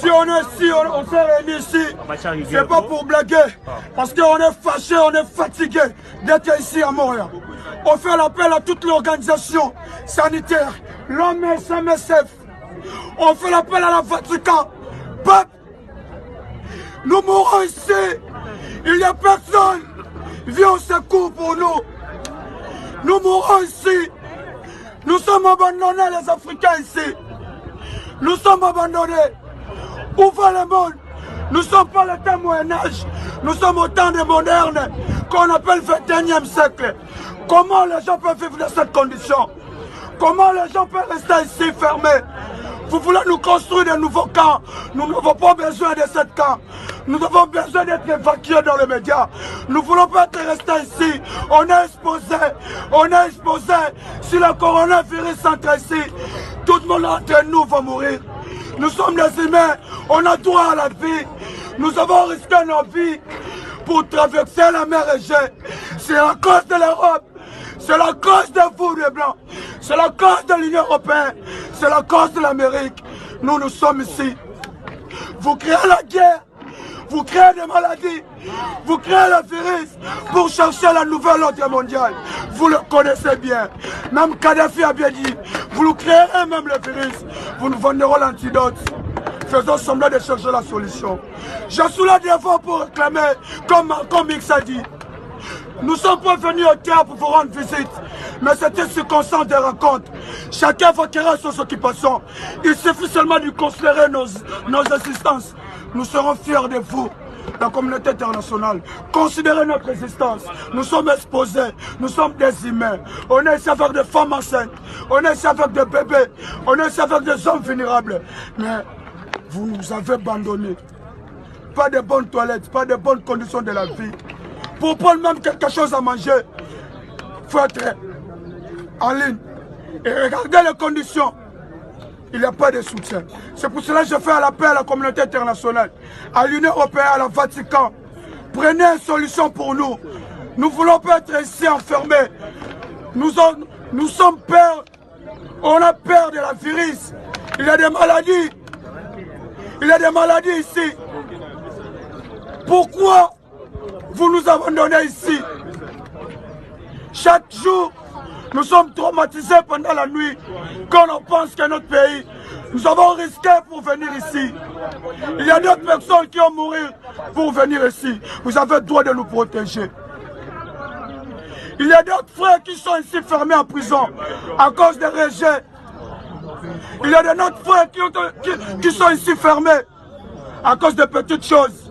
Si on est ici, on s'est réunis ici, c'est pas pour blaguer. Parce qu'on est fâché, on est fatigué d'être ici à Montréal. On fait l'appel à toute l'organisation sanitaire, l'OMS, MSF. On fait l'appel à la Vatican. Peuple, nous mourrons ici. Il n'y a personne. Viens au secours pour nous. Nous mourrons ici. Nous sommes abandonnés, les Africains ici. Nous sommes abandonnés. Où va le monde? Nous ne sommes pas le temps Moyen-Âge. Nous sommes au temps des modernes qu'on appelle 21e siècle. Comment les gens peuvent vivre dans cette condition? Comment les gens peuvent rester ici fermés? Vous voulez nous construire de nouveaux camps. Nous n'avons pas besoin de cette camp. Nous avons besoin d'être évacués dans les médias. Nous ne voulons pas être restés ici. On est exposé. On est exposé. Si le coronavirus entre ici, tout le monde entre nous va mourir. Nous sommes des humains. On a droit à la vie. Nous avons risqué nos vies pour traverser la mer Égée. C'est la cause de l'Europe. C'est la cause de vous, les Blancs. C'est la cause de l'Union européenne. C'est la cause de l'Amérique. Nous sommes ici. Vous créez la guerre. Vous créez des maladies. Vous créez le virus pour chercher la nouvelle ordre mondiale. Vous le connaissez bien. Même Kadhafi a bien dit, vous nous créerez même le virus. Vous nous vendrez l'antidote. Faisons semblant de chercher la solution. Je suis là devant pour réclamer, comme X a dit. Nous ne sommes pas venus au théâtre pour vous rendre visite, mais c'était une circonstance de rencontre. Chacun vaquera sur ses occupations. Il suffit seulement de considérer nos existences. Nous serons fiers de vous, la communauté internationale. Considérez notre existence. Nous sommes exposés, nous sommes des humains. On est ici avec des femmes enceintes, on est ici avec des bébés, on est ici avec des hommes vulnérables. Mais vous nous avez abandonnés. Pas de bonnes toilettes, pas de bonnes conditions de la vie. Pour prendre même quelque chose à manger, il faut être en ligne. Et regardez les conditions. Il n'y a pas de soutien. C'est pour cela que je fais un appel à la communauté internationale, à l'Union européenne, à la Vatican. Prenez une solution pour nous. Nous ne voulons pas être ici enfermés. Nous sommes peur. On a peur de la virus. Il y a des maladies. Il y a des maladies ici. Pourquoi vous nous abandonnez ici? Chaque jour, nous sommes traumatisés pendant la nuit quand on pense que notre pays, nous avons risqué pour venir ici. Il y a d'autres personnes qui vont mourir pour venir ici. Vous avez le droit de nous protéger. Il y a d'autres frères qui sont ici fermés en prison à cause des rejets. Il y a de notre frères qui sont ici fermés à cause de petites choses.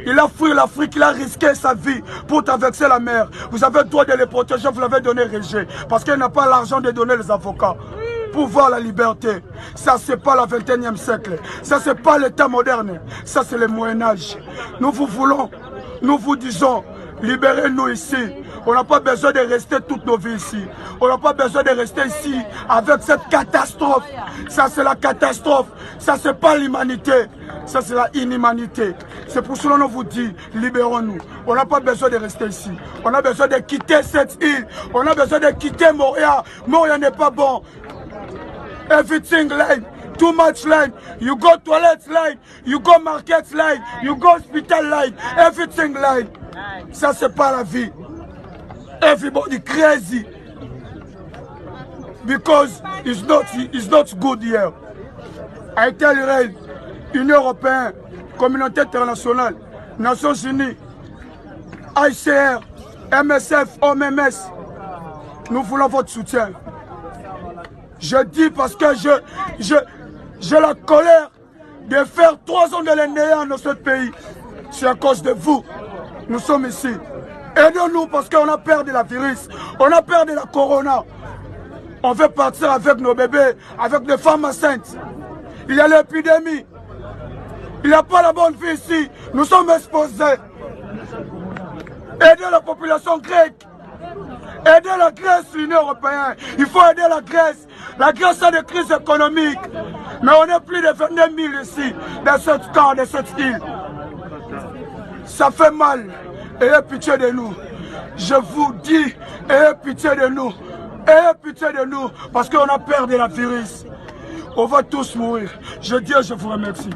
Il a fui l'Afrique, il a risqué sa vie pour traverser la mer. Vous avez le droit de les protéger, vous l'avez donné rejet. Parce qu'il n'a pas l'argent de donner les avocats. Pour voir la liberté. Ça, c'est pas le 21e siècle. Ça, c'est pas l'état moderne. Ça, c'est le Moyen-Âge. Nous vous voulons, nous vous disons, libérez-nous ici. On n'a pas besoin de rester toutes nos vies ici. On n'a pas besoin de rester ici avec cette catastrophe. Ça, c'est la catastrophe. Ça, c'est pas l'humanité. Ça, c'est la inhumanité. C'est pour cela qu'on vous dit, libérons-nous. On n'a pas besoin de rester ici. On a besoin de quitter cette île. On a besoin de quitter Montréal. Montréal n'est pas bon. Everything line. Too much line. You go toilet line. You go market line. You go hospital line. Everything line. Ça, c'est pas la vie. Everybody crazy. Because it's not good here. I tell you, Union européenne, communauté internationale, Nations unies, ICR, MSF, OMS, nous voulons votre soutien. Je dis parce que j'ai la colère de faire 3 ans de l'ennemi dans ce pays. C'est à cause de vous. Nous sommes ici. Aidez-nous parce qu'on a peur de la virus. On a peur de la corona. On veut partir avec nos bébés, avec des femmes enceintes. Il y a l'épidémie. Il n'y a pas la bonne vie ici. Nous sommes exposés. Aidez la population grecque. Aidez la Grèce, l'Union européenne. Il faut aider la Grèce. La Grèce a des crises économiques. Mais on est plus de 22 000 ici, dans cette camp, de cette île. Ça fait mal. Ayez pitié de nous. Je vous dis, ayez pitié de nous. Ayez pitié de nous, parce qu'on a peur de la virus. On va tous mourir. Je dis, je vous remercie.